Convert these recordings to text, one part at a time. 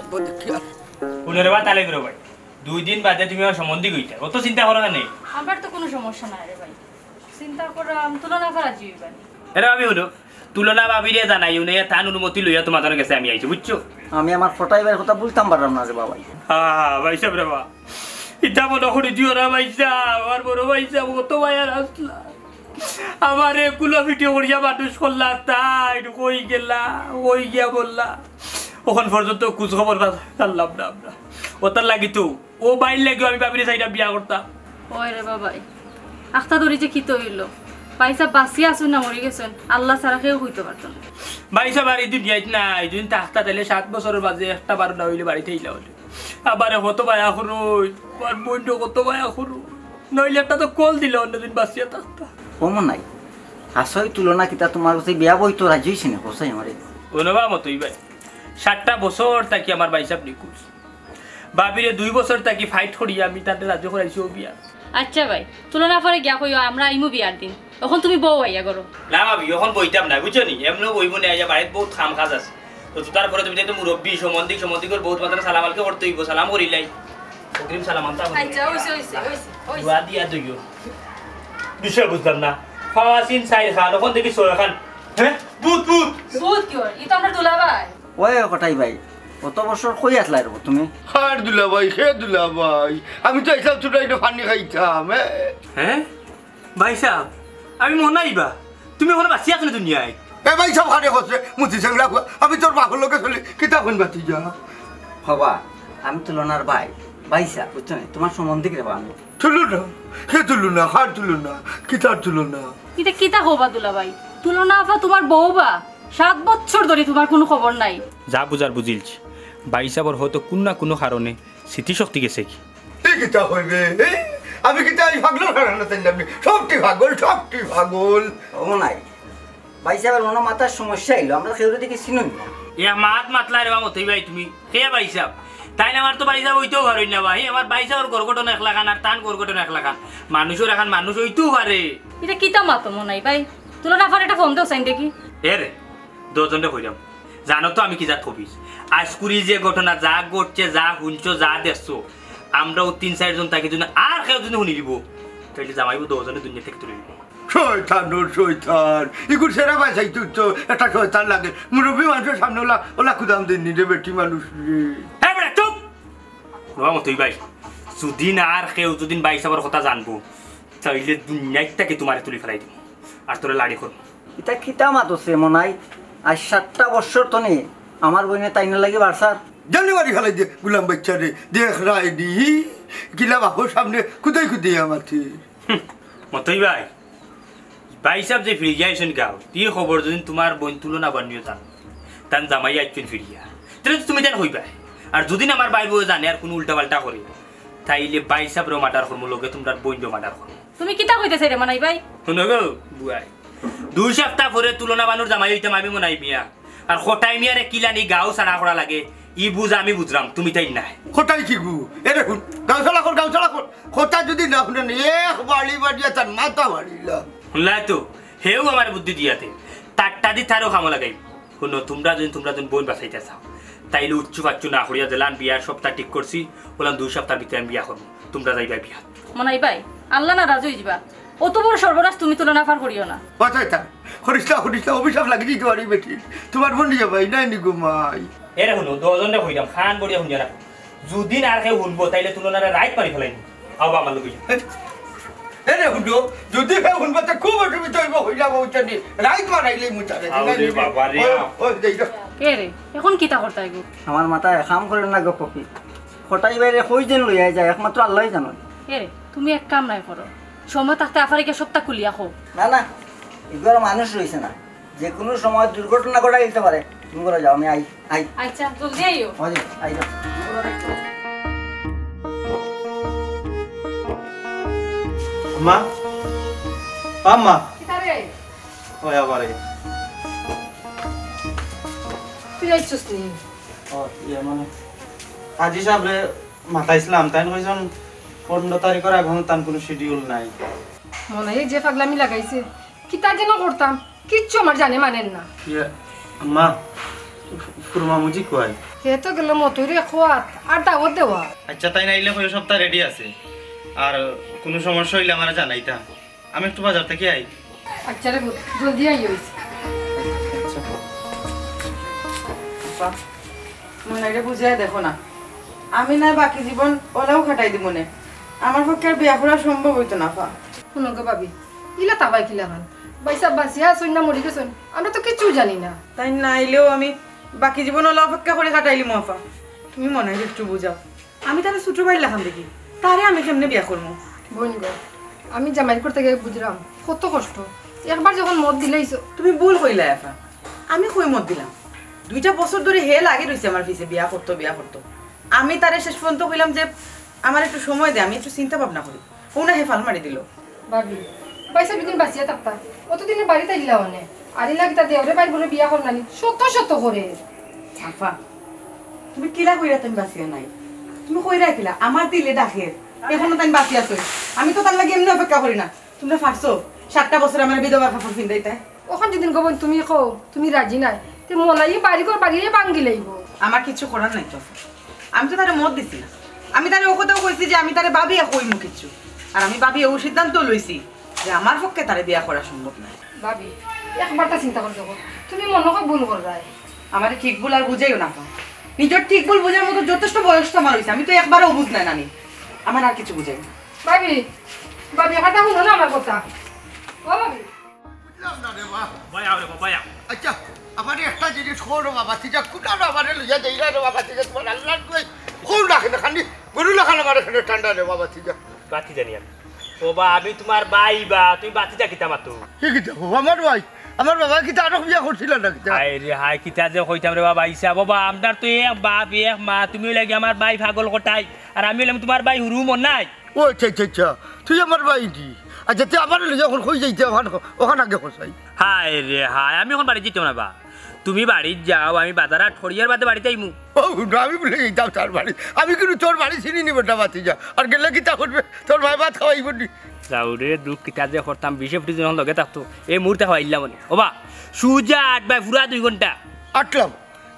লাগবো দেখি আর 15 বার তালে বেরো ভাই 2 দিন বাদে তুমি আমার সম্বন্ধী কইতা অত চিন্তা করো না নেই আমার তো কোনো সমস্যা নাই রে ভাই চিন্তা করাম তুলনা করা জীবন এরা আমি হলো তুলনা ভাবিরে জানাই উনি তান অনুমতি লইয়া তোমাদের কাছে আমি আইছি বুঝছো আমি আমার ফটাইবার কথা বলতাম পারলাম না রে বাবা হ্যাঁ ভাই সাহেব রে বাবা ইটা মনে করে দিও না ভাই সাহেব আর বড় ভাই সাহেব কত ভাইয়ার আসলা আমার এগুলো ভিডিও করিয়া মানুষ করলা তাই কই গেলা ওই গিয়া বললা ওখান পর্যন্ত খোঁজ খবর জানলাম না আমরা ওটার লাগি তো ও বাইর লাগিও আমি ভাবিরে সাইডা বিয়া করতাম ওই রে বাবাই আখতা ধরি যে কি তো হইলো পয়সা বাঁচিয়ে আসুন না মরে গেছেন আল্লাহ ছাড়া কেউ হইতে পারতো না ভাই সাহেব আর এই দুনিয়ায় না এই দিন তাহতা তাইলে 7 বছরের বাজে একটা 12টা হইলে বাড়িতে ইলা হলে আবার কত ভাইয়া করো আর বইন্ড কত ভাইয়া করো নইলে একটা তো কল দিল অন্যদিন বাঁচিয়া থাকতা কমন নাই আসই তুলনা কিতা তোমার কাছে বিয়া বই তো রাজি হইছে না কোসাই আমারে অনুভব মতই ভাই 7টা বছর থাকি আমার ভাই সাহেব নিকুজ বাবিরে 2 বছর থাকি ফাইট করি আমি তাতে রাজ্য করাইছি ও বিয়া আচ্ছা ভাই তুলনা পরে গিয়া কইও আমরা আইমু বিয়ার দিন এখন তুমি বউ আইয়া করো না ভাবি এখন বইতাম না বুঝছো নি এমন বইব না আইয়া বাড়িতে বহুত কাম কাজ আছে তো তারপরে তুমি তো মুরব্বী সম্বন্ধী করে বহুত মাত্রা সালাম আলকে করতে হইব সালাম করিলাই অগ্রিম সালাম আনতা আচ্ছা হইছে দুয়া দিয়া দইও বিষয় বুঝলাম না ফাওয়াসিন সাইর খান ওখান থেকে সোয়া খান হ্যাঁ বুত কি হয় ই তো আমরা দুলা ভাই ওই কটাই ভাই কত বছর কই আসলা রে তুমি আর দুলা ভাই হে দুলা ভাই আমি তো এইসব ছোট একটু পানি খাইতাম হ্যাঁ ভাই সাহেব আমি মনাইবা তুমি ওখানে বাঁচি আসলে দুনিয়ায় এ ভাই সব হারে হচ্ছে মুতি সাংলা আমি তোর বাপের লোকে চলি কিতাবন বাতি যা বাবা আমি তুলনার ভাই ভাইসা বুঝছো না তোমার সম্বন্ধে কি রে বাবা তুলু না কে তুলু না হার তুলু না কিতাব তুলু না এটা কিতা হবা দুলা ভাই তুলনা আফা তোমার বউ বা 7 বছর ধরে তোমার কোনো খবর নাই যা বুঝার বুঝিলছি ভাই সাহেবর হয়তো কোন না কোনো কারণে স্মৃতিশক্তি গেছে কি এই কিতাব হইবে আমি কিতাব ভাগলো না তাই আপনি সবটি ভাগল কমন নাই ভাইসাবার মনে মাথার সমস্যা এলো আমরা কেউ দিকে চিনুন না এ মাত মাতলা রে মতই ভাই তুমি কে ভাই সাহেব তাই না আমার তো ভাই সাহেব হইতেও পারেন না ভাই আমার ভাই সাহেবর গর্গটন 1 লাখ আর তান গর্গটন 1 লাখ মানুষের এখন মানুষ হইতেও পারে এটা কিতা মাতো মনাই ভাই তুলনা আফার একটা ফোন দাও সাইন দেখি এ রে দুজনে কইরাম জানো তো আমি কি যা থবিস আজকুরি যে ঘটনা যা ঘটছে যা শুনছো যা দেখছো আমরাও 3-4 জন থাকি যদি আর কেউ যদি শুনি দিব তাহলে জামাইবো দুজনে দুনিয়া থেকে তুলে দিব শয়তান ইগুর সেরা বাসাই তুই তো একটা শয়তান লাগে মুরব্বী মানুষের সামনে ওলা কুদাম দিন নিতে বেটি মানুষ হ্যাঁ বেটা চুপ বাবা তুই ভাই সুদিন আর কেউ যদি ভাই সাহেবের কথা জানবো তাইলে দুনিয়াটাকে তোমারে তুলে ফেলাই দিব আর তোরা লাড়ি করবো এটা কিতা মাতছে মনাই আজ 7টা বছর তো নেই আমার বইনে তাই না লাগে বারসার জানুয়ারি ফেলাই দিয়ে গুলাম বাচ্চারে দেখ রায় দি গিলা বাপর সামনে খুদাই আমার মতই ভাই ভাই সাহেব যে ফিরিয়া আইসেন গাও এই খবর যদি তোমার বোন তুলনা বানিয়ে জান তান জামাই আইছেন ফিরিয়া তাহলে তুমি জান হইবা আর যদি আমার ভাই বউ জানে আর কোনো উল্টা পাল্টা করে তাইলে ভাই সাহেবরও মার্ডার করবো লোকে তোমরা বোনও মার্ডার করবো তুমি কিতা কইতেছ রে মনাই ভাই শুনো গো বুয়াই 2 সপ্তাহ পরে তুলনা বানুর জামাই হইতাম আমি মনাই মিয়া আর খটাই মিয়ারে কিলানি গাও সারা করা লাগে ই বুঝ আমি বুঝলাম তুমি তাই নাই খোটাই কি গু এ দেখুন গাউছালা কর খোটা যদি না শুনেন এক বাড়ি বাড়িয়া তার মাথা বাড়িলা শুনলা তো হেও আমার বুদ্ধি দিয়াতে তারটা দি তারও খামো লাগাই শুনো তোমরা যদি বোন বাঁচাইতে চাও তাইলে উচ্চ পাচ্ছু না করিয়া দিলাম বিয়ার সপ্তাহ ঠিক করছি বললাম 2 সপ্তাহ ভিতরে আমি বিয়া করবো তোমরা যাইবা বিয়া মনাই ভাই আল্লাহ না রাজু হইবা অত বড় সর্বনাশ তুমি তুলনা আফার করিও না বাঁচাইতা হরিষ্টা অভিশাপ লাগি দিতে পারি বেটি তোমার বোন নিয়ে ভাই নাই নি ঘুমাই এরে শুনো দুজনে কইলাম খান বড়িয়া শুনিয়া রাখো যদি আর কেউ শুনবো তাইলে তুলনারে রাইট মারি ফেলাইনি আও আমার লগে এরে হুন্ডো যদি হে হুন বাতে খুব অসুবিধা হইব হইলা বউচানি রাইট মারাইলেই মুচারে আরে বাবা রে ও দেইতো কে রে এখন কিতা করতে আইগো আমার মাথায় কাম করে না গো পপি খটাই বাইরে কই দিন লইয়া যায় একমাত্র আল্লাহই জানে কে রে তুমি এক কাম নাই করো সময় থাকতে আফারিকে সপ্তাহ খুলিয়া খো না এগুলো মানুষ রইছে না যে কোনো সময় দুর্ঘটনা ঘটা দিতে পারে তুমি করে যাও আমি আই আচ্ছা জলদি আইও ওই আই যাও মা আম্মা কিতা রে ওই আবারে তুই আইছস নি ও ইয়ে মানে আজি সাহেবরে মাতাইছিলাম তাই কইছন 15 তারিখের আগে তান কোনো শিডিউল নাই মনে হয় যে পাগলামি লাগাইছে কিতা যেন করতাম কিচ্ছু আমার জানে মানেন না ইয়ে আম্মা ফুরমা মুজি কই হে তো গেল মতুরে খোয়াত আর দাওয়াত দেওয়া। আচ্ছা তাই নাইলে কয় সপ্তাহ রেডি আছে, আর কোনো সমস্যা হইলে আমার জানাইতাম, আমি একটু বাজার থেকে আই। আচ্ছা রে বুত, জলদি আই হইছে। মনে এটা বুঝাই দেখো না, আমি না বাকি জীবন ওলাও খাটাই দিব মনে, আমার পক্ষে আর বিয়া করা সম্ভব হইতো না ফা। শুনো গো ভাবি, ইলা তাবাই কিলা খান বাইসা বাসিয়া আসুন না মরি গেছেন, আমরা তো কিছু জানি না। তাই না আইলেও আমি বাকি জীবন ওলা অপেক্ষা করে কাটাইলি মফা। তুমি মনে হয় একটু বুঝাও, আমি তাহলে ছোট ভাই লাখাম দেখি, তারে আমি কেমনে বিয়া করবো। বোন গো, আমি জামাই করতে গিয়ে বুঝলাম কত কষ্ট। একবার যখন মদ দিলেইছো, তুমি ভুল কইলা এফা, আমি কই মত দিলাম। 2টা বছর ধরে হে লাগে রইছে আমার পিছে বিয়া করতো বিয়া করতো। আমি তারে শেষ পর্যন্ত কইলাম যে আমার একটু সময় দে, আমি একটু চিন্তা ভাবনা করি। ও না হে ফাল মারি দিল। ভাবি বাইসা দুদিন বাঁচিয়া থাকতা, অতদিনে বাড়িতে আইলা অনে আর ইলা কিতা দেওরে বাইর বলে বিয়া করনানি শত শত করে। আফা তুমি কিলা কইরা তুমি বাঁচিয়া নাই, তুমি কইরা কিলা আমার দিলে ডাকে এখনো তাই বাঁচি আছো। আমি তো তার লাগে এমনি অপেক্ষা করি না। তোমরা পারছো 7টা বছর আমার বিধবা কাপড় পিন্দাইতে। ওখান যেদিন গোবন তুমি কও তুমি রাজি নাই, তে মলাই বাড়ি কর বাড়িয়ে ভাঙ্গি লাইব। আমার কিছু করার নাই তো, আমি তো তারে মত দিছি না। আমি তারে ও কথাও কইছি যে আমি তারে ভাবিয়া কইমু কিছু, আর আমি ভাবিয়া ও সিদ্ধান্ত লইছি যে আমার পক্ষে তারে বিয়া করা সম্ভব না। ভাবি একবার তা চিন্তা করে দেখো, তুমি মনকে ভুল করবাই। আমার ঠিক ভুল আর বুঝাইও না, নিজের ঠিক ভুল বোঝার মতো যথেষ্ট বয়স তো আমার হয়েছে, আমি তো একবারও বুঝ নাই নানি, আমার আর কিছু বুঝাই না। ভাবি ভাবি কথা শুনো না আমার কথা। ও ভাবি বুঝলাম না রে মা। ভাই আও রে ভাই আও। আচ্ছা আমার একটা জিনিস খোর বাবা, ঠিক আছে কুটা না আমার লইয়া দেই রে বাবা, ঠিক আছে তোমার আল্লাহ কই খোর রাখে না, খালি গরু লাখান আমার এখানে ঠান্ডা রে বাবা, ঠিক আছে। বাতি জানি আমি ও বা আমি তোমার ভাই বা তুমি বাতি যা কিতা মাতো কি কিতা আমার ভাই, আমার বাবা কিতা আরো বিয়া করছিল না কিতা? হাই রে হাই কিতা যে কইতাম রে বাবা ইসা বাবা আমদার তো এক বাপ এক মা, তুমি লাগে আমার ভাই পাগল কটাই আর আমি হলাম তোমার ভাই হুরু মন নাই। ও আচ্ছা আচ্ছা আচ্ছা, তুই আমার ভাই কি? আচ্ছা তুই আমার লইয়া এখন কই যাইতে ওখানে আগে খসাই। হাই রে হাই আমি এখন বাড়ি যেতে না বা, তুমি বাড়ি যাও আমি বাজারা ঠড়িয়ার বাদে বাড়িতে আইমু। ও না আমি বলে যাইতাম তার বাড়ি, আমি কিন্তু তোর বাড়ি চিনি নি বেটা বাতি যা, আর গেলে কিতা করবে তোর ভাই ভাত খাওয়াইব নি? যাও রে দুঃখ কিতা যে করতাম 20 যখন লগে থাকতো এই মুহূর্তে খাওয়াইলাম মানে ও বা সুজা 8 বাই পুরা 2 ঘন্টা আটলাম,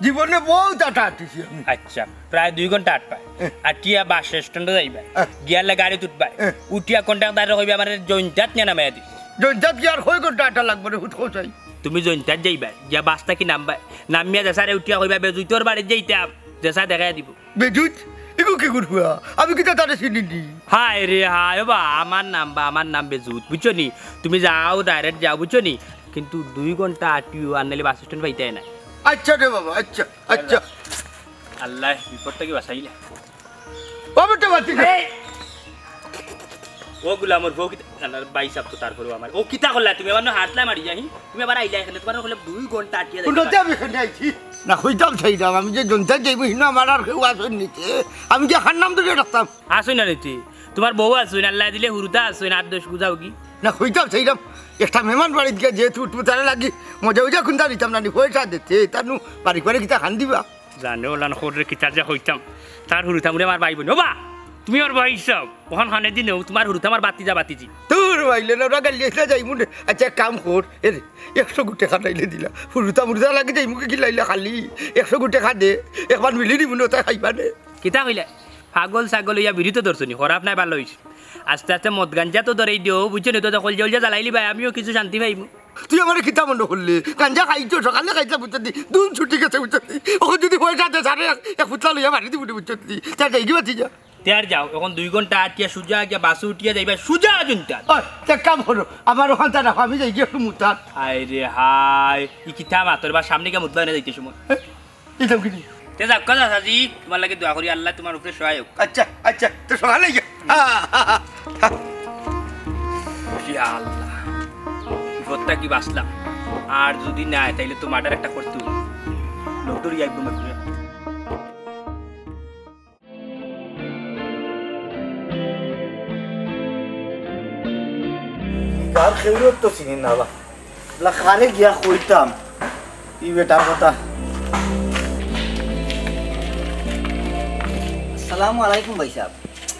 জীবনে বহুত আটা আটিছি আমি। আচ্ছা প্রায় 2 ঘন্টা 8 পায় আটিয়া বাস স্ট্যান্ডে যাইবা গিয়ালে গাড়ি তুটবা উঠিয়া কন্ট্রাক্টর কইবা আমার জইনটাত নিয়ে নামাই দি জয়জাত কি আর কই ঘন্টা আটা লাগবে রে হুট খসাই? তুমি জইনটাত যাইবা যা বাসটা কি নামবা নামিয়া দেশারে উঠিয়া কইবা বেজুইতর বাড়ি যাইতাম দেশা দেখাই দিব। বেজুত এগো কি করবো আমি কিতা তারে চিনি নি? হাই রে হাই বা আমার নাম বেজুত বুঝছো নি, তুমি যাও ডাইরেক্ট যাও বুঝছো নি, কিন্তু 2 ঘন্টা আটিও আর নাইলে বাস স্ট্যান্ড পাইতে না। আচ্ছা রে বাবা আচ্ছা আচ্ছা। আল্লাহ বিপদটা কি বাঁচাইলা। ও বেটা বাতি ও গুলামর বউ কি বাইশ আপ তো তারপরে আমার ও কিতা করলা তুমি আমার হাতলা মারি যাই তুমি আবার আইলা এখানে তোমার হলে 2 ঘন্টা আটিয়া কোনটা আমি এখানে আইছি না হইতাম সেইটাম, আমি যে জনতা যাইব হিন আমার আর কেউ আসেন নিতে, আমি যে খান নাম ধরে রাখতাম আসুন না নীতি তোমার বউ আসুন আল্লাহ দিলে হুরুতা আসুন 8-10 গুজাও কি না হইতাম সেইটাম। একটা মেহমান বাড়িতে গিয়ে যেহেতু উঠবো তারা লাগি মজা উজা খুন্দা দিতাম না পয়সা দিতে তার বাড়ি করে কিতা খান দিবা জানে ওলান খোরে কিতার যা হইতাম তার হুরুতা মুরে আমার ভাই বোন ও বা তুমি আর ভাই সব ওখান খানে দিনেও তোমার হুরুতা আমার বাতি যা বাতিজি তোর ভাইলে না ওরা গালি এসে যাই মুন্ডে। আচ্ছা কাম কর এরে 100 গুটে খাটাইলে দিলা ফুরুতা মুরুতা লাগে যাই মুখে গিলাইলে খালি 100 গুটে খা দে একবার মিলি দিব না তাই খাইবা নে কিতা কইলা পাগল ছাগল ইয়া বিড়ি তো ধরছনি খারাপ নাই ভালো হইছে আস্তে আস্তে মদ গাঞ্জা তো ধরেই দিও বুঝছো নি তো কল জলজা জ্বালাইলি ভাই আমিও কিছু শান্তি পাইমু। তুই আমার কিতা মনে করলে গাঞ্জা খাইছো সকালে খাইছা বুঝতে দি দুন ছুটি গেছে বুঝতে দি ওখানে যদি পয়সা দে সারে এক ফুটলা লইয়া মারি দিবি বুঝতে দি তার যাই কি যা তেয়ার যাও এখন 2 ঘন্টা আটিয়া সুজা গিয়া বাসু উঠিয়া যাইবা সুজা জুনটা তা কাম করো আমার ওখানটা রাখো আমি যাই গিয়ে একটু মুতার। হাই রে হাই ই কিতা মাতর বা সামনে গিয়া মুতবা না যাইতে সময় এটাও কিনি তে যাক কথা সাজি তোমার লাগে দোয়া করি আল্লাহ তোমার উপরে সহায় হোক। আচ্ছা আচ্ছা তো সকালে গিয়ে ইয়া আল্লাহ বিপদটা কি বাঁচলাম আর যদি না তাইলে তো মার্ডার একটা করতে লোকদর একদম গার খেউরত তো চিনি না বা খানে গিয়া কইতাম ই বেটার কথা। আসসালামু আলাইকুম ভাই সাহেব।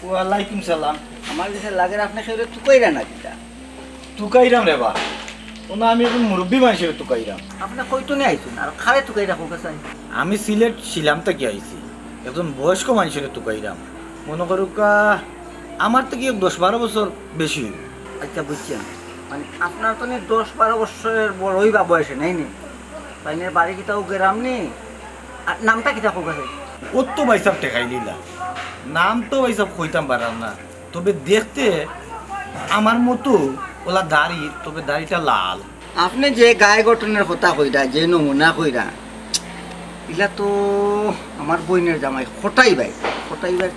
ওয়ালাইকুম সালাম। আমার কাছে লাগে আপনি সেটা তুকাইরা না কিটা? তুকাইরাম রে বা ওনা আমি এখন মুরব্বী মানুষের টুকাইরাম। আপনি কইতো নিয়ে আইছেন আর খালে টুকাই রাখো কাছাই। আমি সিলেট শিলাম থেকে আইছি, একজন বয়স্ক মানুষের টুকাইরাম। মনে করুকা আমার থেকে 10-12 বছর বেশি। আচ্ছা বুঝছেন, মানে আপনার তো 10-12 বছরের বড়ই বা বয়সে নাই নি, বাইনের বাড়ি কিতাও গ্রাম নি, আর নামটা কিতা হোক আছে? ওর তো ভাইসাব টেকাই দিলা, নাম তো ভাইসাব কইতাম পারাম না, তবে দেখতে আমার মতো ওলা দাড়ি, তবে দাড়িটা লাল। আপনি যে গায়ে গঠনের কথা কইরা, যে নমুনা কইরা, এগুলা তো আমার বইনের জামাই খটাই ভাই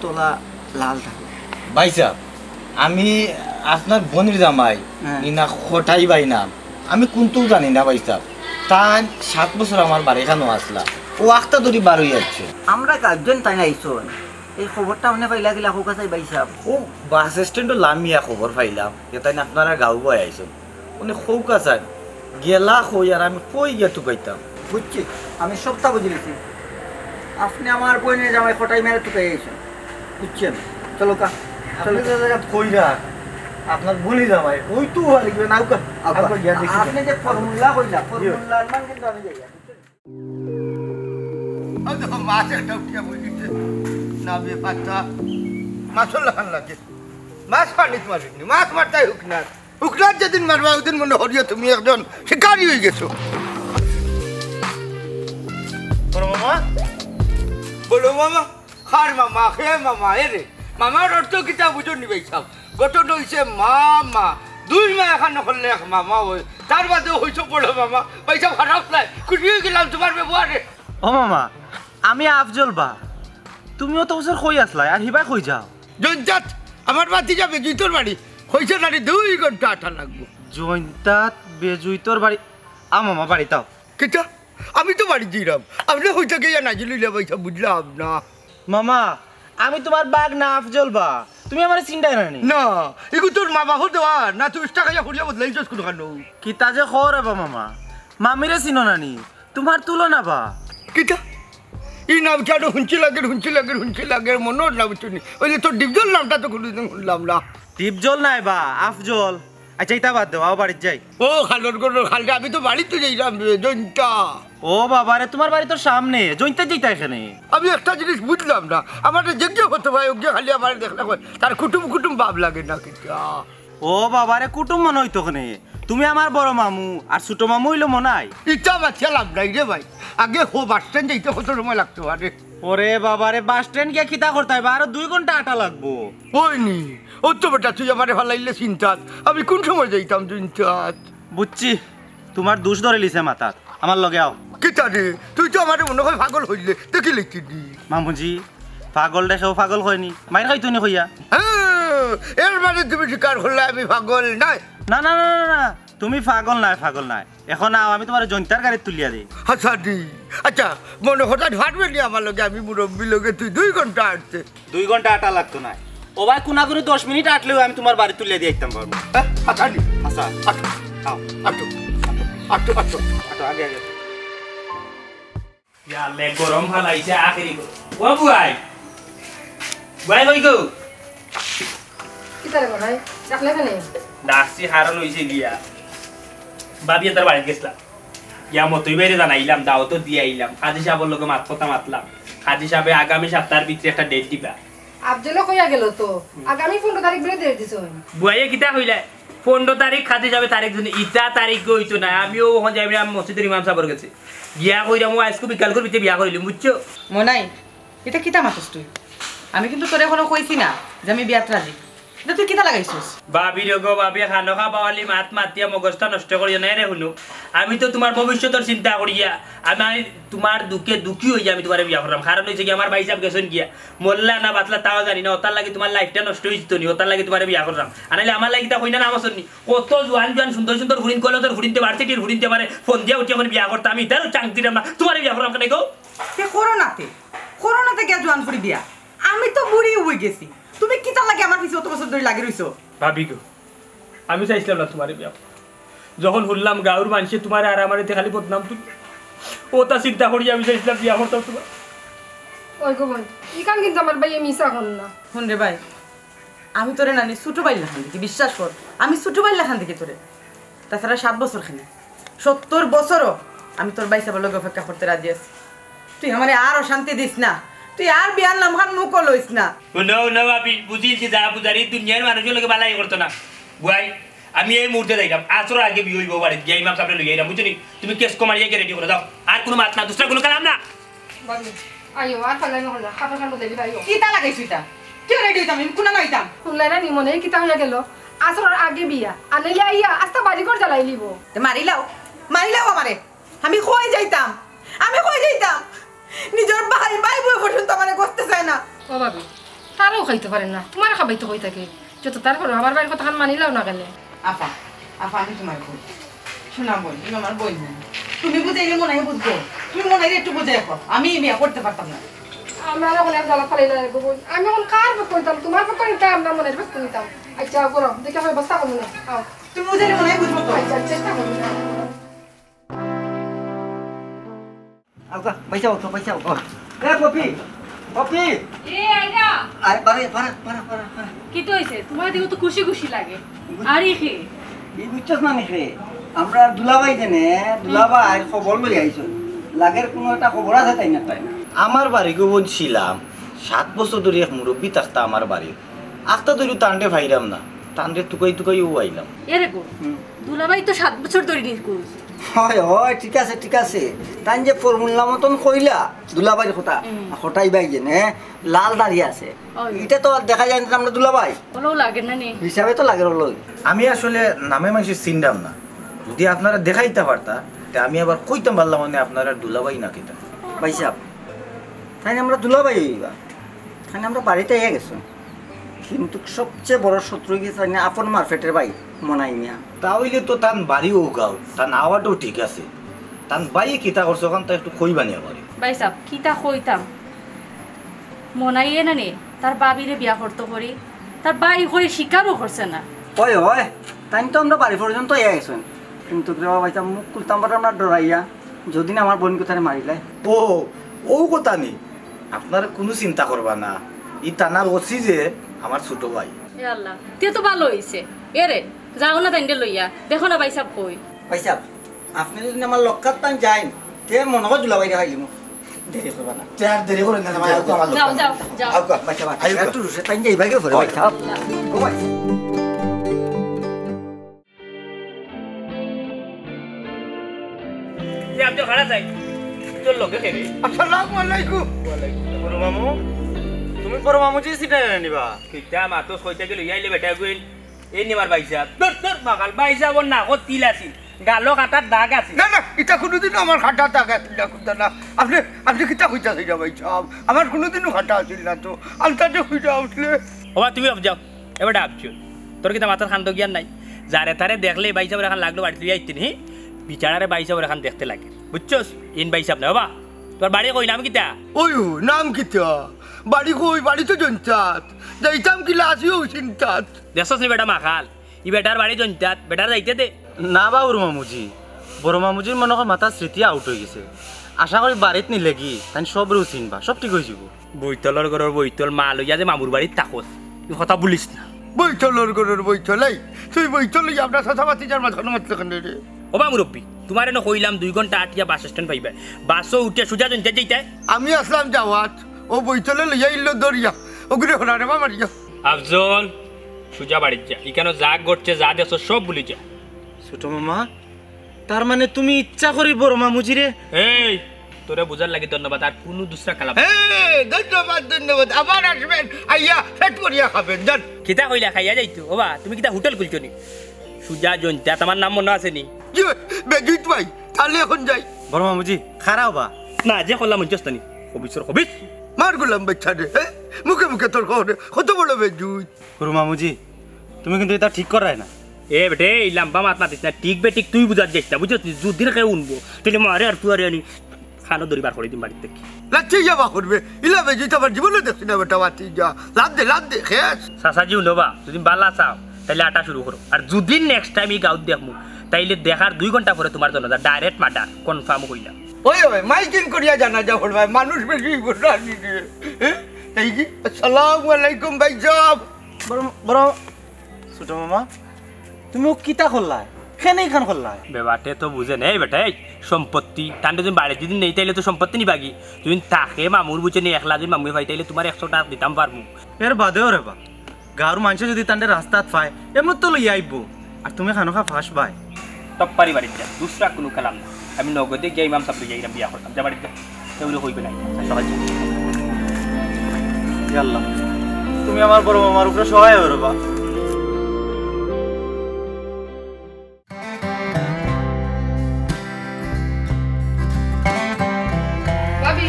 তোলা লাল থাকে। ভাইসাব আমি আপনার বোনের জামাই না খটাই ভাই নাম আমি কোনটাও জানি না ভাইসাব। তাই 7 বছর আমার বাড়ি এখানে আসলা, ও আখটা ধরি বার হয়ে যাচ্ছে। আমরা গার্জেন তাই নাইছন, এই খবরটা মানে পাইলা গেলা হোক আছে ভাই সাহেব। ও বাস স্ট্যান্ডও লামিয়া খবর পাইলাম তাই না আপনারা গাঁও বয় আইসন, উনি খৌকা চান গেলা কই আর আমি কই গিয়া টুকাইতাম। বুঝছি, আমি সবটা বুঝে গেছি। আপনি আমার বইনের জামাই খটাই মেরে টুকাই গেছেন, বুঝছেন? চলো কা আপনি যে জায়গা কইরা আপনার বলি জামাই ওই তো লিখবে না কা আপনি গিয়া দেখি। আপনি যে ফর্মুলা কইলা, ফর্মুলার মান কিন্তু আমি যাই। মাছ একটা উঠিয়া বলিতে না বে পাতা মাছও লাগান লাগে, মাছ পানিত মারিনি, মাছ মারতাই হুকনার যেদিন মারবা ওদিন মনে হরিয়া তুমি একজন শিকারি হয়ে গেছো। মামা বলো মামা, খার মামা, খে মামা, এরে মামার অর্থ কিতা বুঝো নিবাই সাহ। গঠন হয়েছে মামা, 2 মা এখন করলে এক মামা হয়, তার বাদে হয়েছে বড় মামা। পয়সা খারাপ নাই, খুশি হয়ে গেলাম তোমার ব্যবহারে। ও মামা আমি আফজল বা, তুমিও তো বছর কই আসলা আর হিবা কই যাও? জঞ্জাত আমার বাতি যাবে জুইতোর বাড়ি, হয়েছে না 2 ঘন্টা আটা লাগবো। জয়ন্তাত বেজুইতর বাড়ি? মামা বাড়ি তাও কিতা আমি তো বাড়ি দিলাম, আপনি হইতে গিয়ে না জিলিলে পয়সা বুঝলাম না। মামা আমি তোমার বাঘ না আফজল বা, তুমি আমার চিন্তাই নানি না এগু তোর মা বাহু দেওয়া না, তুই টাকা যা ফুরিয়া বদলাইছস কোনো কেন? কি তা যে খবর বা মামা, মামিরে চিনো নানি, তোমার তুলনা বা। কিতা এই নামটা তো হুঁচি লাগে মনোর নাম শুনি, ওই যে তোর ডিপজল নামটা তো কোনোদিন শুনলাম না। টিপজল নাই বা আফজল। আচ্ছা ইতা বাদ দেও, বাড়ির যাই। ও খালর গরুর খালটা, আমি তো বাড়িতে যাইলাম জৈনটা। ও বাবারে তোমার বাড়ি তো সামনে, জয়ন্তা যেটা এখানে। আমি একটা জিনিস বুঝলাম না, আমার যে হতে ভাই ওকে খালি আমার দেখলে তার কুটুম ভাব লাগে না কিতা? ও বাবারে কুটুম মনে হইতো ওখানে, তুমি আমার বড় মামু আর ছোট মামু হইলো মনাই। ইটা বাচ্চা লাভ নাই রে ভাই, আগে বাস স্ট্যান্ড যাইতে কত সময় লাগতো আরে। ওরে বাবারে বাস স্ট্যান্ড গিয়ে খিতা করতে হবে, আরো 2 ঘন্টা আটা লাগবো। ওইনি ও তো বেটা, তুই আমার ফালাইলে চিন্তাত, আমি কোন সময় যাইতাম চিন্তাত? বুঝছি তোমার দোষ ধরে লিছে মাথাত, আমার লগে আও। কিতা রে, তুই তো আমার মনে হয় পাগল হইলে দেখি লিখি দি। মামুজি পাগল দেখেও পাগল হয়নি, মাইর খাইতো নি হইয়া? হ্যাঁ এর মানে তুমি স্বীকার করলে আমি পাগল নাই? না না না না, তুমি পাগল নাই। এখন আও, আমি তোমার জয়ন্তার গাড়ি তুলিয়া দিই। আচ্ছা দি, আচ্ছা মনে হঠাৎ ফাটবে নি আমার লগে, আমি মুরব্বী লগে তুই 2 ঘন্টা আসছে। 2 ঘন্টা আটা লাগতো না, ও ভাই কোনাগুনি 10 মিনিট আটলেও আমি তোমার বাড়ি তুলিয়া দিয়ে আইতাম পারবো। আচ্ছা দি, আচ্ছা আচ্ছা আও, আচ্ছা আচ্ছা আচ্ছা আটো আগে আগে। ইয়ালে গরম হালাইছে আখেরি গো। ও বুয়াই কই গো? কিতারে ভাই রাখলে কেন? ডাকছি হারন হইছে গিয়া, বাবি তার বাড়ি গেছিলাম, ইয়া মতই বাইরে জানাইলাম, দাওয়াতও দিয়ে আইলাম, হাজি সাহেবের লগে কথা মাতলাম। হাজি সাহেবে আগামী সপ্তাহের ভিতরে একটা ডেট দিবা। আফজলও কইয়া গেল তো আগামী 15 তারিখ বলে ডেট দিছো। বুয়াইয়ে কিতা হইলে 15 তারিখ হাজি সাহেবে তারিখ জন্য ইটা তারিখ হইতো না। আমিও ওখানে যাইবে, আমি মসজিদের ইমাম সাহেবের কাছে গিয়া কইরা মু আজকে বিকাল করে বিয়া করিলাম, বুঝছো? মনাই এটা কিতা মাতস তুই? আমি কিন্তু তোরে এখনো কইছি না যে আমি বিয়াত রাজি, এটা তুই কিতা লাগাইছিস? বাবি রগো বাবি খানো খাবাওয়ালি মাত মাতিয়া মগজটা নষ্ট করিয়া নাই রে শুনো। আমি তো তোমার ভবিষ্যতের চিন্তা করিয়া আমি তোমার দুঃখে দুঃখী হইয়া আমি তোমার বিয়া করলাম। কারণ হয়েছে কি আমার ভাই সাহেব গেছেন গিয়া, মোল্লা না বাতলা তাও জানি না, ওতার লাগে তোমার লাইফটা নষ্ট হয়েছিল নি, ওতার লাগে তোমার বিয়া করলাম। আনাইলে আমার লাগে তা হই না আমার নি, কত জোয়ান সুন্দর হুরিন কলেজের হুরিনতে ভার্সিটির হুরিনতে পারে ফোন দিয়া উঠে এখন বিয়া করতাম, আমি তারও চান্স দিলাম না, তোমার বিয়া করলাম কেন গো? করোনাতে গিয়া জোয়ান ফুরি বিয়া, আমি তো বুড়ি হয়ে গেছি, তুমি কিতা লাগে আমার পিছে অত বছর ধরে লাগি রইছো? ভাবি গো আমি চাইছিলাম না তোমার বিয়া, যখন শুনলাম গাঁর মানুষে তোমার আর আমার এতে খালি বদনাম, তুমি ওটা চিন্তা করি আমি চাইছিলাম বিয়া করতাম তোমার। ওই গো বোন ইকান কিন্তু আমার ভাই মিছা হন না। শুন রে ভাই, আমি তোরে নানি ছোট ভাই লেখান দেখি, বিশ্বাস কর আমি ছোট ভাই লেখান দেখি তোরে। তাছাড়া 7 বছর খানি 70 বছরও আমি তোর বাইসা বলে অপেক্ষা করতে রাজি আছি তুই আমারে আর অশান্তি দিস না তুই আর বিয়ার নাম খান মুখ লইস না না ভাবি বুঝিয়েছি যা বুঝারি দুনিয়ার মানুষের লোকে বালাই করতো না বুয়াই আমি এই মুহূর্তে যাইলাম আসর আগে বিয়ে হইব বাড়ি যাই মাপ সামনে লইয়া বুঝলি তুমি কেস কমারিয়া রেডি করে দাও আর কোনো মাত না দুসরা কোনো কালাম না বাবু আইও আর পালাই নহল না খাবার খানো দেবি আইও কি তা লাগাইছ এটা কেউ রেডি হইতাম আমি কোনা নইতাম শুনলাই না নিমনে কিতা হইয়া গেল আসর আগে বিয়া আনাইলে আইয়া আস্তা বাড়ি কর জ্বালাই লিব মারিলাও আমারে আমি কই যাইতাম নিজের ভাই বই পর্যন্ত আমারে করতে চায় না ও বাবু তারও খাইতে পারেন না তোমার খাবাই তো হই থাকে যত তারপরে আমার বাড়ির কথা মানিলাও না গেলে আপা আমি তোমার বোন শোনা বোন তুমি আমার বোন না তুমি বুঝাইলে মনে হয় বুঝবো তুমি মনে হয় একটু বুঝে রাখো আমি বিয়া করতে পারতাম না আমি আর ওখানে জ্বালা ফালাই না আমি এখন কার বুক করতাম তোমার বুক নিতাম না মনের বুক নিতাম আচ্ছা করো দেখে আমি বস্তা করবো না আও তুমি বুঝাইলে মনে হয় বুঝবো তো আচ্ছা চেষ্টা করবো না আউকা পয়সা উঠো এ পপি এ আইনা আরে পারা কি তো হইছে তোমার দিকে তো খুশি খুশি লাগে আর ইখে এই বুঝছস না নিখে আমরা দুলাভাই জেনে দুলাভাই খবর লই আইছো লাগের কোনো একটা খবর আছে তাই না আমার বাড়ি গোবন ছিলাম 7 বছর ধরে এক মুরব্বী থাকতা আমার বাড়ি আখতা ধরে টান্ডে ভাইরাম না টান্ডে টুকাই ও আইলাম এরে গো দুলাভাই তো 7 বছর ধরে নিজ করছে হয় ঠিক আছে তাই যে ফর্মুলা মতন কইলা দুলাভাইয়ের কথা হঠাই বাই জেনে লাল দাঁড়িয়ে আছে এটা তো দেখা যায় না আমরা দুলাভাই বলো লাগে না নে হিসাবে তো লাগে রলো আমি আসলে নামে মানুষের চিনতাম না যদি আপনারা দেখাইতে পারতা তা আমি আবার কইতাম পারলাম মানে আপনারা দুলাভাই না কিতা ভাই সাহেব তাই আমরা দুলাভাই হইবা তাই আমরা বাড়িতে এসে গেছো কিন্তু সবচেয়ে বড় শত্রু গেছে আপন মার্কেটের ভাই মনাই মিয়া তাহলে তো তান বাড়িও গাও তান আওয়াটাও ঠিক আছে তান বাইয়ে কিতা করছো ওখান তো একটু কই বানিয়ে পারি ভাই সাহেব কিতা কইতাম মনাইয়ে না নে তার বাবিরে বিয়া করতে করি তার বাই করে স্বীকারও করছে না হয় তাই তো আমরা বাড়ি পর্যন্ত এসে গেছো কিন্তু ভাই সাহেব মুখ খুলতাম পারে আমরা ডরাইয়া যদি না আমার বোন কোথায় মারিলাই ও কথা নেই আপনারা কোনো চিন্তা করবা না ই টানা বসি যে আমার ছোট ভাই এ আল্লাহ তে তো ভালো হইছে এরে যাও না তাইন্ডে লইয়া দেখো না ভাই সাহেব কই ভাই সাহেব আপনি যদি আমার লক্ষ্যাত টান যাই তে মনে হয় দুলাভাই দেখাইলি মোক দেরি করবা না দেরি করে না ভাই যাও আউকা ভাই সাহেব একটু রুসে টান যাই ভাগে ঘরে ভাই সাহেব ও ভাই যে আপনি খাড়া যাই তোর লোকে খেলে আসসালামু আলাইকুম বড় মামু তুমি বড় মামু যে সিটা নিবা কিতা মাতো কইতে গেল ইয়াইলে বেটা গুইন এই নিমার বাইসা তোর মাগাল বাইসা বল না ও তিল আছিল গালো কাটার দাগ আছে না এটা কোনোদিন আমার খাটা টাকা আছিল না আপনি কিতা কইতা ছিল ভাই সাহেব আমার কোনোদিনও খাটা আছিল না তো আলতাতে কইতা উঠলে ওবা তুমি যাও এবার ডাবছো তোর কিতা মাথার খান তো জ্ঞান নাই যারে তারে দেখলে বাইসা বলে এখন লাগলো বাড়ি তুই আইতিন হি বিচারারে বাইসা বলে এখন দেখতে লাগে বুঝছস ইন বাইসা না বাবা তোর বাড়ি কই নাম কিতা ওই নাম কিতা বাড়ি কই বাড়ি তো জনচাত যাইতাম কি লাসিও চিন্তাত দেখছস নি বেটা মাখাল ই বেটার বাড়ি জনচাত বেটার যাইতে দে না বাবুর মামুজি বড় মামুজির মনে হয় মাথা স্মৃতি আউট হয়ে গেছে আশা করি বাড়িত নিলে কি তাই সব রু চিনবা সব ঠিক হয়ে যাব বইতলর ঘরের বইতল মা লইয়া যে মামুর বাড়ির তাকস এই কথা বলিস না বইতলর গরুর বইতলাই তুই বইতলই আপনার সাথে যার মাথা মাতলে কেন রে ও বা মুরব্বী তোমার এনে কইলাম 2 ঘন্টা আটিয়া বাস স্ট্যান্ড পাইবে বাসও উঠে সুজা জনতে যাইতে আমি আসলাম যাওয়াত ও বইতলে লইয়া ইল্লো দরিয়া ওগুলো হনারে মারিয়া আফজল সুজা বাড়ির যা এখানে যা ঘটছে যা দেখছো সব ভুলি যা ছোট মামা তার মানে তুমি ইচ্ছা করি বড় মামুজিরে এই তোরে বুঝার লাগি ধন্যবাদ আর কোনো দুসরা কালাম ধন্যবাদ আবার আসবেন আইয়া ফেট করিয়া খাবেন জান কিতা কইলা খাইয়া যাইতো ওবা তুমি কিতা হোটেল খুলছো নি সুজা জনতা তোমার নাম মনে আছে নি কি বেজিত ভাই তাহলে এখন যাই বড় মামুজি খারাও বা না যে করলাম মঞ্চস্তানি কবিসর কবিস মার গুলাম বাচ্চা রে মুখে তোর খবরে কত বড় বেজুত বড় মামুজি তুমি কিন্তু এটা ঠিক করায় না এ বেটে এই লাম্বা মাত মাতিস না ঠিক বে ঠিক তুই বুঝার যাইস না বুঝছিস যুদ্ধের খেয়ে উনবো তাহলে মারে আর তুই আর আনি খানো দরিবার করে দিন বাড়িতে লাচ্ছি যাবা করবে ইলা বেজিত আমার জীবনে দেখছি না বেটা বাতি যা লাভ দে খেস সাসাজি উনবা যদি বালা চাও তাহলে আটা শুরু করো আর যদি নেক্সট টাইম এই গাঁত দেখমু তাইলে দেখার 2 ঘন্টা পরে তোমার জন্য ডাইরেক্ট মার্ডার কনফার্ম কইলাম ওই মাইকিং করিয়া জানা যা ভাই মানুষ বেশি বসা নিয়ে এই কি আসসালামু আলাইকুম ভাই সাহেব বড় ছোট মামা তুমি কিতা করলা খেনে খান করলা বেবাটে তো বুঝে নেই বেটা এই সম্পত্তি তান্ডে তুমি বাড়ি যদি নেই তাইলে তো সম্পত্তি নিবাগি তুমি তাকে মামুর বুঝে নিয়ে একলা যদি মামুর ভাই তাইলে তোমার 100 টাকা দিতাম পারবো এর বাদেও রে বা গাঁর মানুষ যদি তান্ডে রাস্তাত পায় এমন তো লই আইব আর তুমি খানো খা ফাঁস ভাই টপ পারি বাড়িতে যা দুসরা কোনো খেলাম না আমি নগদে গিয়ে ইমাম সাহেব যাইলাম বিয়া করতাম যা বাড়িতে কেউ হইবে না সবাই আল্লাহ তুমি আমার বড় মামার উপরে সহায় হয়ে বা ভাবি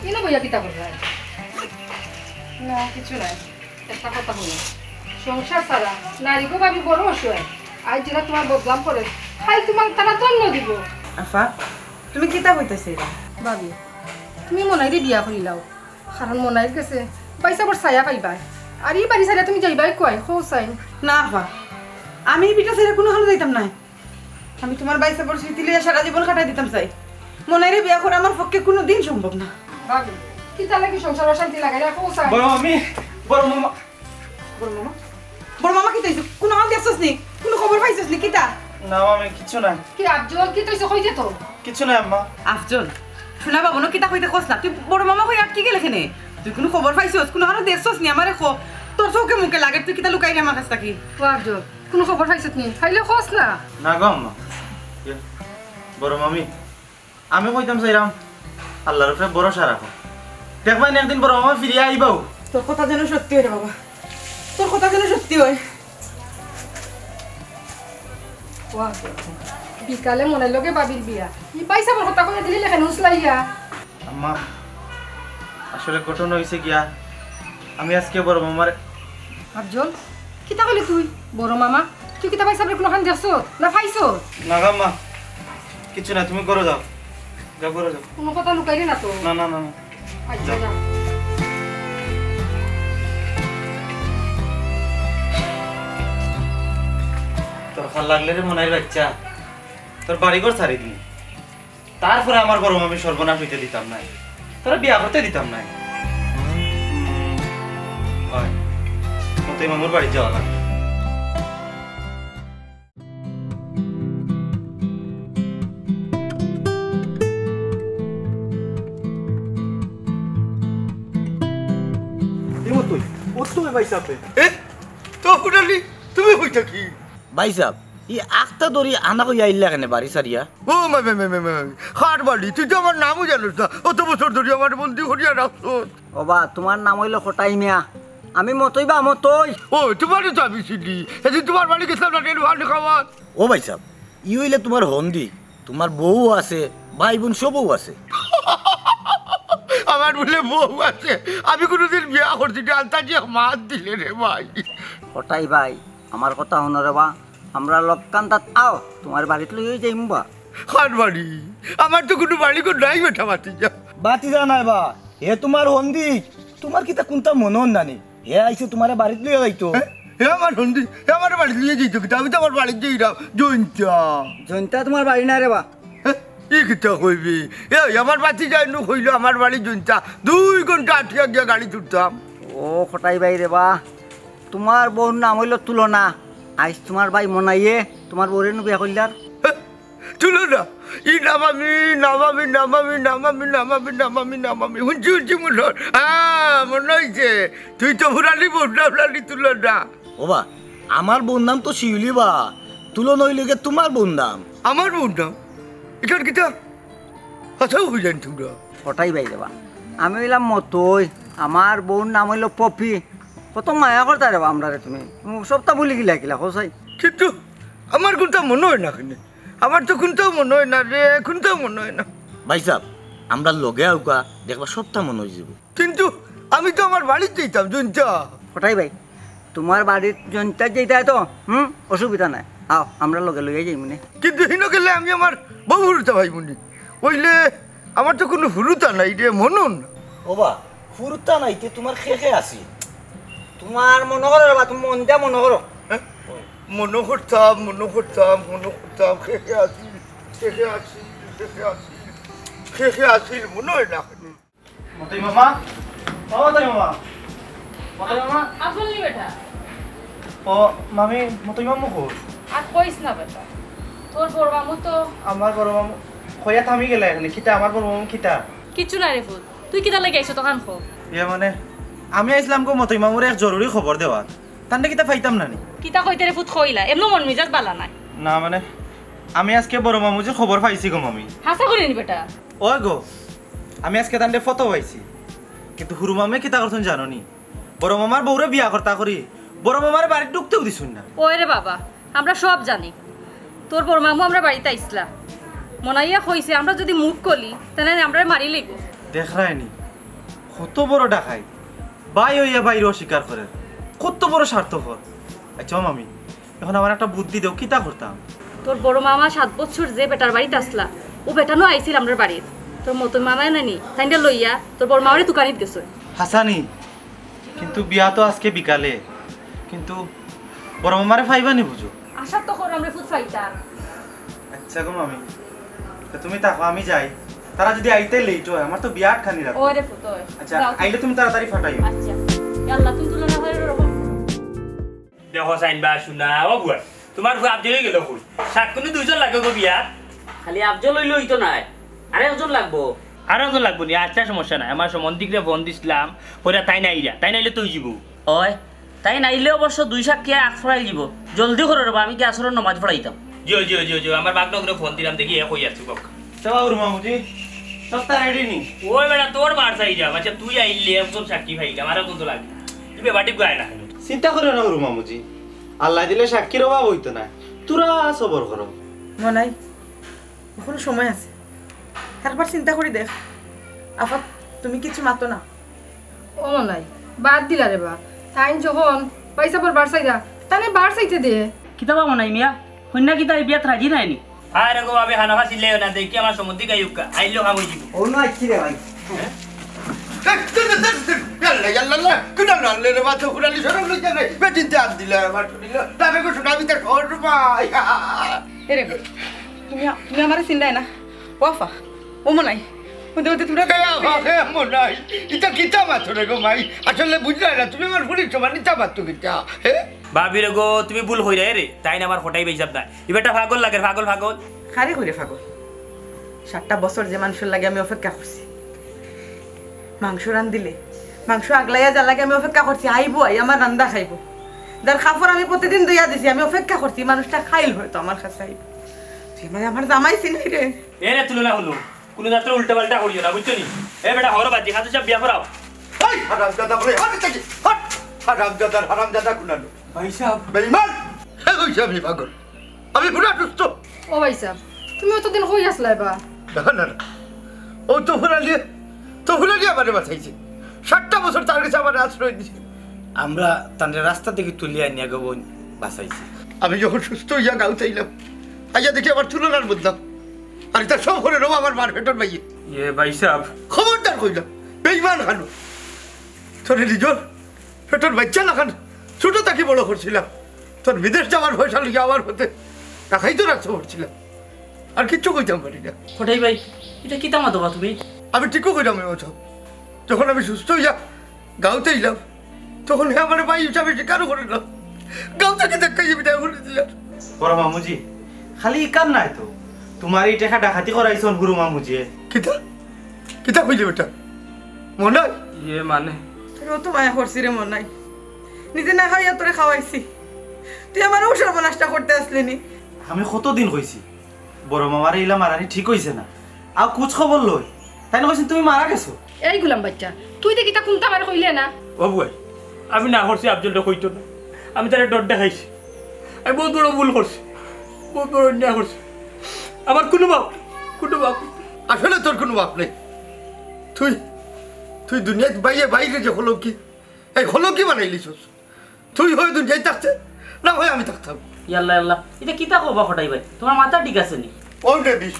কিনো বইয়া কিতা করবে না কিছু নাই একটা কথা হলো সংসার ছাড়া নারীকে ভাবি বড় অসহায় আজ যেটা তোমার বদলাম করে খাই তোমার তারা জন্ম দিব আফা তুমি কিতা কইতেছে এটা ভাবি তুমি মনাইরে বিয়া করিলাও কারণ মনাইর গেছে পয়সা বড় ছায়া পাইবা আর এই বাড়ি ছাড়া তুমি যাইবাই কয় খো চাই না আফা আমি এই বিটা ছেড়ে কোনো হালে যাইতাম না আমি তোমার বাইসা বড় স্মৃতি লিয়ে সারা জীবন কাটাই দিতাম চাই মনাইরে বিয়া করে আমার পক্ষে কোনো দিন সম্ভব না ভাবি কিতা লাগি সংসার অশান্তি লাগাই খো চাই বড় আমি বড় মামা বড় মামা বড় মামা কি তাইছো কোনো হাল দেখছস নি কোনো খবর পাইছস নি কিতা না আমি কিছু নাই কি আফজল কি তৈছে কইতে তো কিছু নাই আম্মা আফজল শোনা বাবু না কিতা কইতে কস না তুই বড় মামা কই আটকে গেলে কেনে তুই কোনো খবর পাইছস কোনো হাল দেখছস নি আমারে খো তোর চোখে মুখে লাগে তুই কিতা লুকাই রে আমার কাছ থেকে ও আফজল কোনো খবর পাইছত নি খাইলে খোস না না গো আম্মা বড় মামি আমি কইতাম চাইরাম আল্লাহর উপরে ভরসা রাখো দেখবেন একদিন বড় মামা ফিরিয়ে আইবাও তোর কথা যেন সত্যি হয় রে বাবা তোর কথা যেন সত্যি হয় ও আফজল বিকালে মনের লগে বাবির বিয়া ই পয়সা বড় কথা কইয়া দিলি লেখেন হুসলাইয়া আম্মা আসলে ঘটনা হয়েছে গিয়া আমি আজকে বড় মামার আফজল কিতা কইলি তুই বড় মামা তুই কিতা পয়সা কোনো খান দেখছ না পাইছ না গো আম্মা কিছু না তুমি করো যাও যাও করো যাও কোনো কথা লুকাইলি না তো না না না না আচ্ছা যা তোর ভাল লাগলে রে মনের বাচ্চা তোর বাড়িঘর ছাড়ি দিই তারপরে আমার বড় মামি সর্বনাশ হইতে দিতাম না তোরা বিয়া করতে দিতাম না মতই মামুর বাড়ি যাওয়া লাগবে তো ফুটালি তুমি হইতা কি ভাই সাহেব ই আখটা ধরি আনা কই আইলা কেন বাড়ি সারিয়া ও খাট বাড়ি তুই তো আমার নামও জানিস না অত বছর ধরে আমার বন্দি করিয়া রাখছো ওবা তোমার নাম হইল খটাই মিয়া আমি মতই বা মতই ও তোমারও তো আমি চিনি সেদিন তোমার বাড়ি গেছিলাম না ট্রেন ভালো খাওয়ার ও ভাই সাহেব ই হইলে তোমার হন্দি তোমার বউ আছে ভাই বোন সবও আছে আমার বলে বউ আছে আমি কোনোদিন বিয়া করছি আলতা যে মাছ দিলে রে ভাই খটাই ভাই আমার কথা শুনো রে বা আমরা লক্কান্তাত আও তোমার বাড়িতে লই যাইম বা খাট বাড়ি আমার তো কোনো বাড়ি করে নাই বেটা বাতি যা বাতি যা নাই বা হে তোমার হন্দি তোমার কিতা কোনটা মনন নানি হে আইছে তোমার বাড়িতে লইয়া যাইতো হে আমার হন্দি হে আমার বাড়ি নিয়ে যেত কিন্তু আমি তো আমার বাড়ি যাইলাম জয়ন্তা জয়ন্তা তোমার বাড়ি না রে বা ই কিতা কইবি এ আমার বাতি যাই নু কইলো আমার বাড়ি জয়ন্তা 2 ঘন্টা আটকে গিয়া গাড়ি তুলতাম ও খটাই ভাই রে বা তোমার বউর নাম হইল তুলনা আইস তোমার ভাই মনাইয়ে তোমার বউরে নু বিয়া করলার তুলো না ই নামামি নামামি নামামি নামামি নামামি নামামি নামামি হুঁচি হুঁচি মনে হ্যাঁ মনে হয়েছে তুই তো ফুরালি ফুরালি তুলো না ও বা আমার বোন নাম তো শিউলি বা তুলো নইলে গে তোমার বোন নাম আমার বোন নাম এখান কিতা আচ্ছা বুঝলেন তোমরা খটাই ভাই রে বা আমি হইলাম মতই আমার বউর নাম হইল পপি কত মায়া করতা রে বা আমরা রে তুমি সবটা বলি গিলা কিলা হোসাই কিন্তু আমার কোনটা মনে হয় না কেন আমার তো কোনটাও মনে হয় না রে কোনটাও মনে হয় না ভাই সাহেব আমরা লগে আউকা দেখবা সবটা মনে হয়ে যাব কিন্তু আমি তো আমার বাড়িতে যেতাম জয়ন্তা খটাই ভাই তোমার বাড়ির জয়ন্তা যেটা তো অসুবিধা নাই আও আমরা লগে লইয়া যাই মনে কিন্তু হিন গেলে আমি আমার বউ হুরুতা ভাই মনি ওইলে আমার তো কোনো হুরুতা নাই রে মনন ও বা ফুরতা নাইতে তোমার খেখে আছি তোমার মনে করো রে বা তুমি মন দিয়া মনে করো মনে করতাম খেখে আসিল মনে হয় না মতই মামা ও মতই মামা মতই মামা আসল নি বেটা ও মামি মতই মামু কো আর কইস না বেটা, তোর বড় মামু তো আমার বড় মামু হইয়া থামি গেলে এখানে কিতা আমার বড় মামু কিতা কিছু না রে ফুল, তুই কিতা লেগে আইছো তখন খো? ইয়া মানে আমি আইছিলাম গো মতই মামুর এক জরুরি খবর দেওয়ার তান্ডে কিতা পাইতাম না নি কিতা কইতে রে ফুট কইলা, এমন মন মিজাজ বালা নাই। না মানে আমি আজকে বড় মামু যে খবর পাইছি গো মামি হাসা করি নি বেটা? ওই গো আমি আজকে তান্ডে ফটো পাইছি কিন্তু হুরু মামে কিতা করছেন জানো নি বড় মামার বউরে বিয়া করতা করি বড় মামার বাড়ি ঢুকতেও দিছুন না। ওই রে বাবা, আমরা সব জানি তোর বড় মামু আমরা বাড়িতে আইসলা, মনাইয়া কইছে আমরা যদি মুখ কলি তাহলে আমরা মারি লইব। দেখ রায়নি কত বড় ডাকাই বাই হইয়া বাইরে অস্বীকার করে কত বড় স্বার্থপর। আচ্ছা মামি এখন আমার একটা বুদ্ধি দেও কিতা করতাম। তোর বড় মামা 7 বছর যে বেটার বাড়িতে আসলা, ও বেটানো আইছিল আমরা বাড়ির, তোর মতন মামাই নানি তাইটা লইয়া তোর বড় মামারে দোকানিত গেছে। হাসানি কিন্তু বিয়া তো আজকে বিকালে, কিন্তু বড় মামারে ফাইবানি বুঝো। আশা তো কর আমরা ফুট ফাইতাম। আচ্ছা গো মামি তো তুমি তাকো আমি যাই, তারা যদি আইতে লেট হয় আমার তো বিয়া খানি রাখো। ওরে ফুট ওই আচ্ছা আইলে তুমি তাড়াতাড়ি ফাটাইও। আচ্ছা আল্লাহ তুমি তুলনা হয় এরকম। দেখো সাইন বা শুনা ও বুয়া তোমার ফুয়া আবজল হয়ে গেল ফুল সাত কোনো দুইজন লাগে গো বিয়া খালি আফজল হইলে হইতো নাই আরেকজন লাগবো। আর একজন লাগবো নি? আচ্ছা সমস্যা নাই, আমার সম্বন্ধিকরে ফোন দিছিলাম পরে তাই নাইরা তাই নাইলে তুই যাব। হয় তাই নাইলে অবশ্য 2 সাক্ষী আগ ফড়াই দিব, জলদি করে রবা আমি কি আসরের নমাজ পড়াইতাম। জিও জিও জিও জিও আমার বাগনগরে ফোন দিলাম দেখি এ কই আছো বাবা। চলো হুরু মামুজি সবটা রেডি নি? ওই বেটা তোর মার চাই যা, আচ্ছা তুই আইলে একজন সাক্ষী ভাইলাম আর কোন তো লাগে তুমি বাটি গায় না। চিন্তা করো না হুরু মামুজি, আল্লাহ দিলে সাক্ষীর অভাব হইতো না, তোরা সবর করো। মনাই এখনো সময় আছে, একবার চিন্তা করি দেখ। আফা তুমি কিছু মাতো না। ও মনাই বাদ দিলা রে বা, তাই যখন পয়সা পর বার চাইরা তাহলে বার চাইতে দে। কিতাবা মনাই মিয়া কন্যা কিতা বিয়াত রাজি নাইনি? আর গো আমি খানা খাইলে না দেখি আমার সম্বন্ধে গায়ুকা আইলো কাম হই যাব। ও না আইছি রে ভাই। ইয়াল্লা ইয়াল্লা কুনা নালে রে বাতো কুনালি সরম লই জানে বেটিতে আন দিলা আমার শুনিল তবে কো শোনাবি তা খবর পাই। এরে তুমি তুমি আমারে চিন্তাই না। ও আফা ও মনাই ওদের ওদের তোমরা মনাই ইটা কিতা মাত্র রে গো মাই, আসলে বুঝলা না তুমি আমার ফুড়ি সমান ইটা মাত্র কিতা হে ভাবি রে গো তুমি ভুল হই রে তাই না আমার ফটাই বেজাব না এবারটা পাগল লাগে পাগল পাগল খারে কইরে পাগল। 7টা বছর যে মানুষের লাগে আমি অপেক্ষা করছি, মাংস রান দিলে মাংস আগলাইয়া যা লাগে আমি অপেক্ষা করছি, আইবো আই আমার রান্দা খাইবো, যার খাফর আমি প্রতিদিন দইয়া দিছি আমি অপেক্ষা করছি মানুষটা খাইল হয়তো আমার কাছে আইব। তুই মানে আমার জামাইছি নাই রে। এ রে তুলনা হলো কোনো যাত্রা উল্টা পাল্টা করিও না বুঝছো নি? এ বেটা হরো বাজি খাতে সব বিয়া করাও। এই হারামজাদা বলে হট থেকে হট হারামজাদা কুনালো ভাই সাহেব বেঈমান হে কইছে আমি পাগল আমি পুরা সুস্থ। ও ভাই সাহেব তুমি অতদিন কই আসলাই বা? দেখো না ও তো ফুলালি আমারে বাঁচাইছে, 7টা বছর তার কাছে আমার আশ্রয় দিয়েছে। আমরা তাদের রাস্তা থেকে তুলিয়া নিয়ে গো বাঁচাইছি। আমি যখন সুস্থ হইয়া গাঁও চাইলাম আইয়া দেখি আমার তুলনার বদলাম, আর এটা সব করে নেবো আমার মার ভেতর বাইয়ে। এ ভাই সাহেব খবরদার কইলাম বেঈমান খানো তোর নিজর ভেতর বাচ্চা না খান ছোট তাকে বড় করছিলাম, তোর বিদেশ যাওয়ার পয়সা লিখে আমার হতে টাকাই তো রাখতে পারছিলাম, আর কিচ্ছু কইতাম পারি না। ফটাই ভাই এটা কিতা মাতবা তুমি? আমি ঠিকও কইলাম ওসব, যখন আমি সুস্থ হইয়া গাঁওতে এলাম তখন হে আমার ভাই হিসাবে স্বীকারও করে না, গাঁও থেকে দেখাই বিদায় করে দিলাম। বড় মামুজি খালি কাম নাই তো তোমার এই টাকা ডাকাতি করাইছন গুরু মামুজি। কিতা কইলি ওটা মনে হয়? ইয়ে মানে তোর তো মায়া করছি রে মনাই, নিজে না খাইয়া তোরে খাওয়াইছি, তুই আমার ও সর্বনাশটা করতে আসলি নি? আমি কতদিন কইছি বড় মামার এইলা মারানি ঠিক হইছে না, আর কুছ খবর লই তাই না কইছেন তুমি মারা গেছো। এই গুলাম বাচ্চা তুই দেখি তা কোনটা আমার কইলে না? ও বুয়াই আমি না করছি আফজলটা কইতো না, আমি তার ডর দেখাইছি, আমি বহুত বড় ভুল করছি, বহুত বড় অন্যায় করছি, আমার কোনো বাপ আসলে তোর কোনো বাপ নেই, তুই দুনিয়ায় বাইরে যে হলো কি এই হলো কি বানাইলিছস, তুই হয় দুনিয়ায় থাকতে না হয় আমি থাকতাম। ইয়াল্লা ইয়াল্লা এটা কিতা কবা ফটাই ভাই তোমার মাথা ঠিক আছে নি? ওই দিস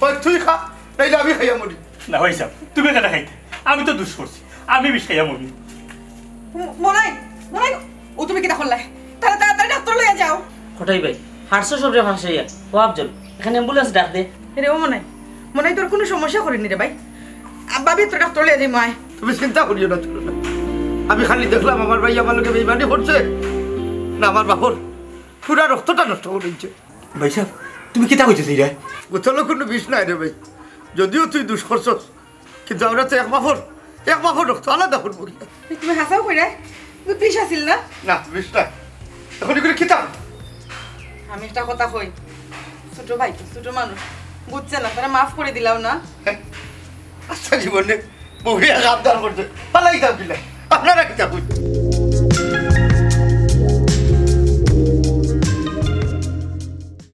ওই তুই খা নাইলে আমি খাইয়া মরি। না ভাই সাহেব তুমি কেন খাইতে, আমি তো দুষ করছি, আমি বিষ খাইয়া মরি। মনাই মনাই ও তুমি কিতা করলাই? তাড়াতাড়ি ডাক্তার লইয়া যাও। ফটাই ভাই হারছো সবরে ফাঁসাইয়া ও আফজল এখানে অ্যাম্বুলেন্স ডাক দে। রে ও মনাই তোর কোনো সমস্যা করিনি রে ভাই, ভাবি তোর ডাক্তার লইয়া যাই মায়। তুমি চিন্তা করিও না আমি খালি দেখলাম আমার ভাই আমার লোকে বেইমানি করছে না, আমার বাপর পুরা রক্তটা নষ্ট করেছে। ভাই সাহেব তুমি কিতা কইতেছি রে? গোছালো কোনো বিষ নাই রে ভাই, যদিও তুই দুষ করছস, কিন্তু আমরা তো এক মাফর রক্ত আলাদা করবো কি? তুমি হাসাও কইরা বিষ আছিল না? না বিষ নাই, এখন এগুলো খেতাম। আমি একটা কথা কই, ছোট ভাই ছোট মানুষ বুঝছে না, তারা মাফ করে দিলাও না। আচ্ছা জীবনে বউরে আবদার করছে পালাই যাও কিনা, আপনারা কিতা বুঝ